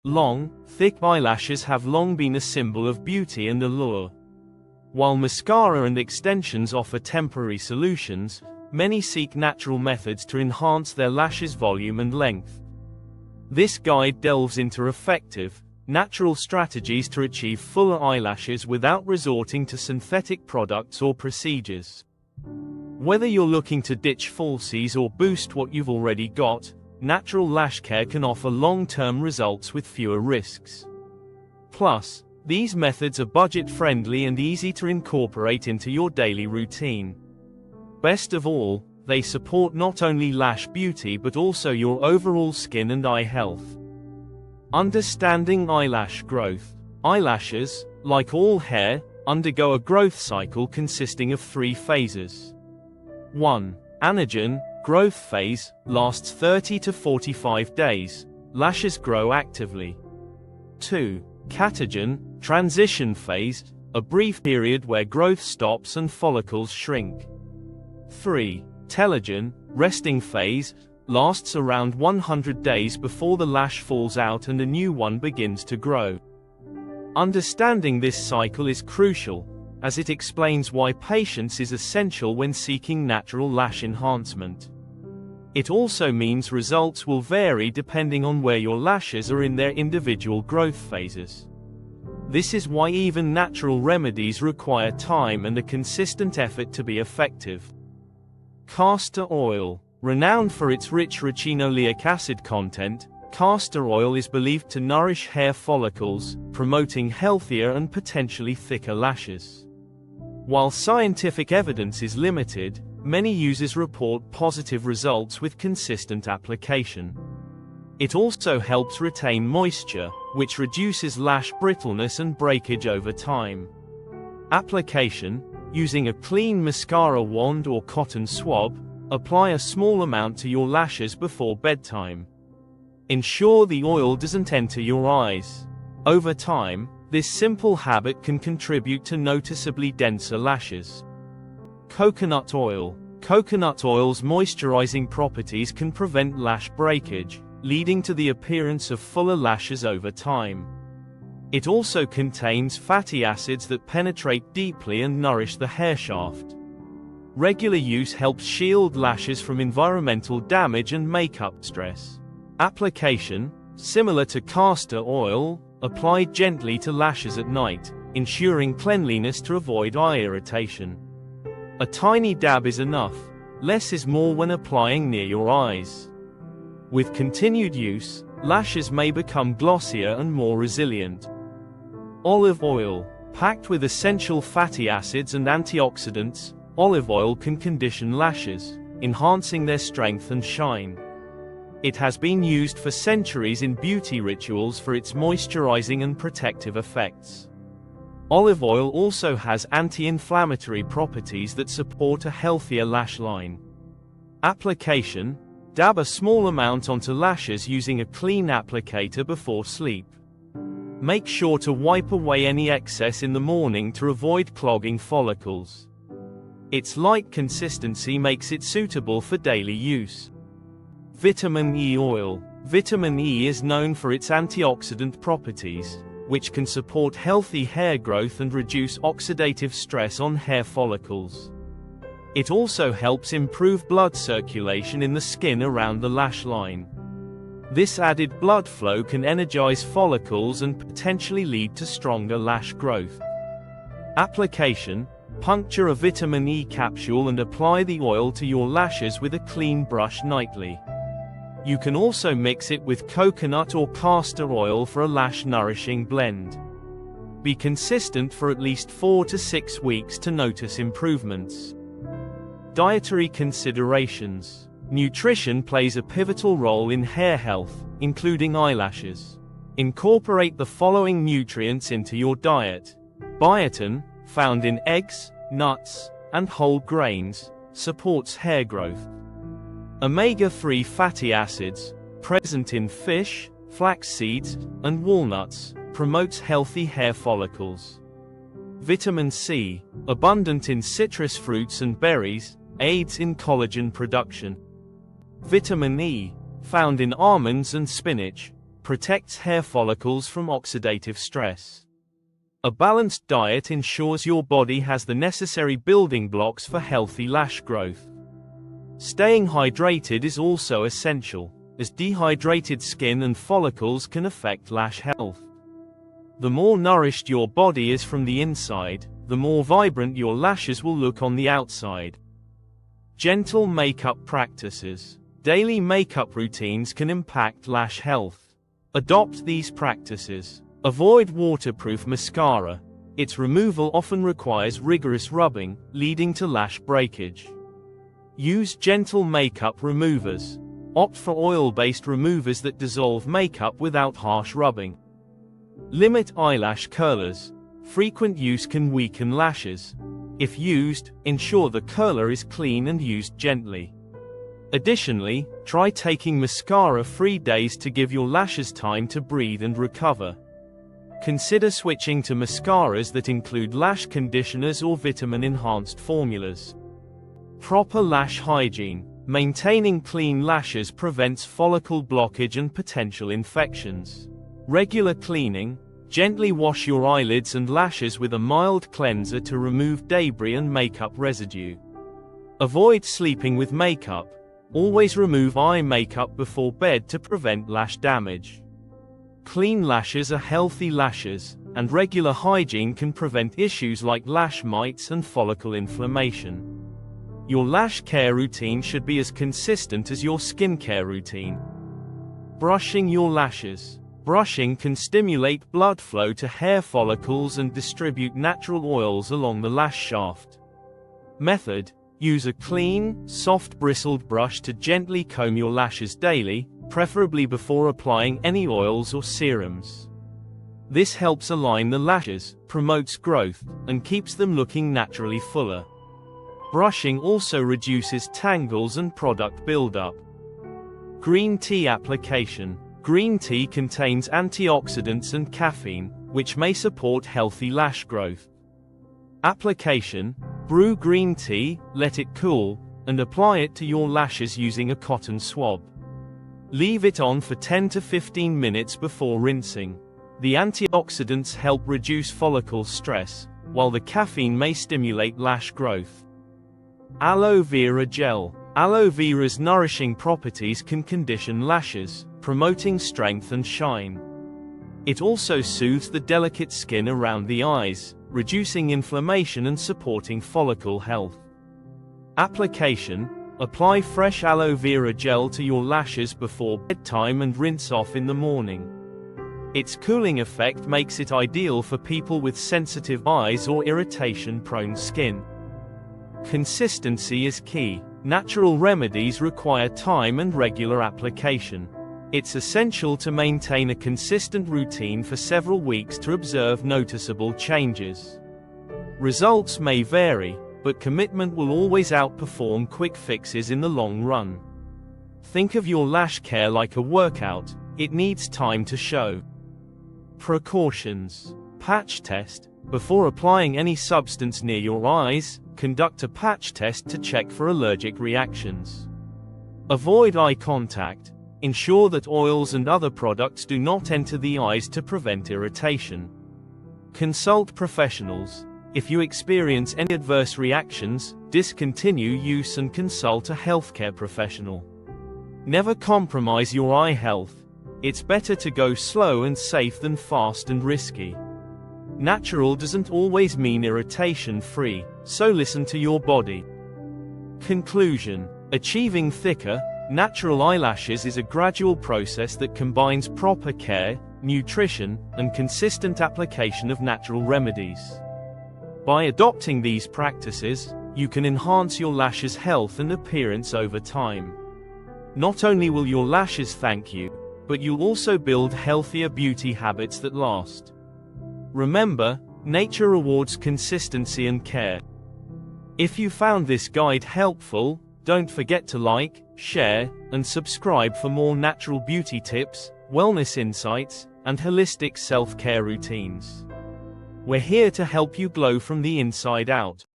Long, thick eyelashes have long been a symbol of beauty and allure. While mascara and extensions offer temporary solutions, many seek natural methods to enhance their lashes' volume and length. This guide delves into effective, natural strategies to achieve fuller eyelashes without resorting to synthetic products or procedures. Whether you're looking to ditch falsies or boost what you've already got, natural lash care can offer long-term results with fewer risks. Plus, these methods are budget-friendly and easy to incorporate into your daily routine. Best of all, they support not only lash beauty but also your overall skin and eye health. Understanding eyelash growth. Eyelashes, like all hair, undergo a growth cycle consisting of 3 phases. 1. Anagen, growth phase, lasts 30 to 45 days. Lashes grow actively. 2. Catagen, transition phase, a brief period where growth stops and follicles shrink. 3. Telogen, resting phase, lasts around 100 days before the lash falls out and a new one begins to grow. Understanding this cycle is crucial, as it explains why patience is essential when seeking natural lash enhancement. It also means results will vary depending on where your lashes are in their individual growth phases. This is why even natural remedies require time and a consistent effort to be effective. Castor oil. Renowned for its rich ricinoleic acid content, castor oil is believed to nourish hair follicles, promoting healthier and potentially thicker lashes. While scientific evidence is limited, many users report positive results with consistent application. It also helps retain moisture, which reduces lash brittleness and breakage over time. Application. Using a clean mascara wand or cotton swab, apply a small amount to your lashes before bedtime. Ensure the oil doesn't enter your eyes. Over time, this simple habit can contribute to noticeably denser lashes. Coconut oil. Coconut oil's moisturizing properties can prevent lash breakage, leading to the appearance of fuller lashes over time. It also contains fatty acids that penetrate deeply and nourish the hair shaft. Regular use helps shield lashes from environmental damage and makeup stress. Application. Similar to castor oil, applied gently to lashes at night, ensuring cleanliness to avoid eye irritation. A tiny dab is enough, less is more when applying near your eyes. With continued use, lashes may become glossier and more resilient. Olive oil. Packed with essential fatty acids and antioxidants, olive oil can condition lashes, enhancing their strength and shine. It has been used for centuries in beauty rituals for its moisturizing and protective effects. Olive oil also has anti-inflammatory properties that support a healthier lash line. Application. Dab a small amount onto lashes using a clean applicator before sleep. Make sure to wipe away any excess in the morning to avoid clogging follicles. Its light consistency makes it suitable for daily use. Vitamin E oil. Vitamin E is known for its antioxidant properties, which can support healthy hair growth and reduce oxidative stress on hair follicles. It also helps improve blood circulation in the skin around the lash line. This added blood flow can energize follicles and potentially lead to stronger lash growth. Application. Puncture a vitamin E capsule and apply the oil to your lashes with a clean brush nightly. You can also mix it with coconut or castor oil for a lash-nourishing blend. Be consistent for at least 4 to 6 weeks to notice improvements. Dietary considerations. Nutrition plays a pivotal role in hair health, including eyelashes. Incorporate the following nutrients into your diet. Biotin, found in eggs, nuts, and whole grains, supports hair growth. Omega-3 fatty acids, present in fish, flax seeds, and walnuts, promotes healthy hair follicles. Vitamin C, abundant in citrus fruits and berries, aids in collagen production. Vitamin E, found in almonds and spinach, protects hair follicles from oxidative stress. A balanced diet ensures your body has the necessary building blocks for healthy lash growth. Staying hydrated is also essential, as dehydrated skin and follicles can affect lash health. The more nourished your body is from the inside, the more vibrant your lashes will look on the outside. Gentle makeup practices. Daily makeup routines can impact lash health. Adopt these practices. Avoid waterproof mascara. Its removal often requires rigorous rubbing, leading to lash breakage. Use gentle makeup removers. Opt for oil-based removers that dissolve makeup without harsh rubbing. Limit eyelash curlers. Frequent use can weaken lashes. If used, ensure the curler is clean and used gently. Additionally, try taking mascara-free days to give your lashes time to breathe and recover. Consider switching to mascaras that include lash conditioners or vitamin-enhanced formulas. Proper lash hygiene. Maintaining clean lashes prevents follicle blockage and potential infections. Regular cleaning. Gently wash your eyelids and lashes with a mild cleanser to remove debris and makeup residue. Avoid sleeping with makeup. Always remove eye makeup before bed to prevent lash damage. Clean lashes are healthy lashes, and regular hygiene can prevent issues like lash mites and follicle inflammation. Your lash care routine should be as consistent as your skincare routine. Brushing your lashes. Brushing can stimulate blood flow to hair follicles and distribute natural oils along the lash shaft. Method: use a clean, soft bristled brush to gently comb your lashes daily, preferably before applying any oils or serums. This helps align the lashes, promotes growth, and keeps them looking naturally fuller. Brushing also reduces tangles and product buildup. Green tea application. Green tea contains antioxidants and caffeine, which may support healthy lash growth. Application: brew green tea, let it cool, and apply it to your lashes using a cotton swab. Leave it on for 10 to 15 minutes before rinsing. The antioxidants help reduce follicle stress, while the caffeine may stimulate lash growth. Aloe vera gel. Aloe vera's nourishing properties can condition lashes, promoting strength and shine. It also soothes the delicate skin around the eyes, reducing inflammation and supporting follicle health. Application: apply fresh aloe vera gel to your lashes before bedtime and rinse off in the morning. Its cooling effect makes it ideal for people with sensitive eyes or irritation-prone skin. Consistency is key. Natural remedies require time and regular application. It's essential to maintain a consistent routine for several weeks to observe noticeable changes. Results may vary, but commitment will always outperform quick fixes in the long run. Think of your lash care like a workout, it needs time to show. Precautions. Patch test. Before applying any substance near your eyes, conduct a patch test to check for allergic reactions. Avoid eye contact. Ensure that oils and other products do not enter the eyes to prevent irritation. Consult professionals. If you experience any adverse reactions, discontinue use and consult a healthcare professional. Never compromise your eye health. It's better to go slow and safe than fast and risky. Natural doesn't always mean irritation-free, so listen to your body. Conclusion: achieving thicker, natural eyelashes is a gradual process that combines proper care, nutrition, and consistent application of natural remedies. By adopting these practices, you can enhance your lashes' health and appearance over time. Not only will your lashes thank you, but you'll also build healthier beauty habits that last. Remember, nature rewards consistency and care. If you found this guide helpful, don't forget to like, share, and subscribe for more natural beauty tips, wellness insights, and holistic self-care routines. We're here to help you glow from the inside out.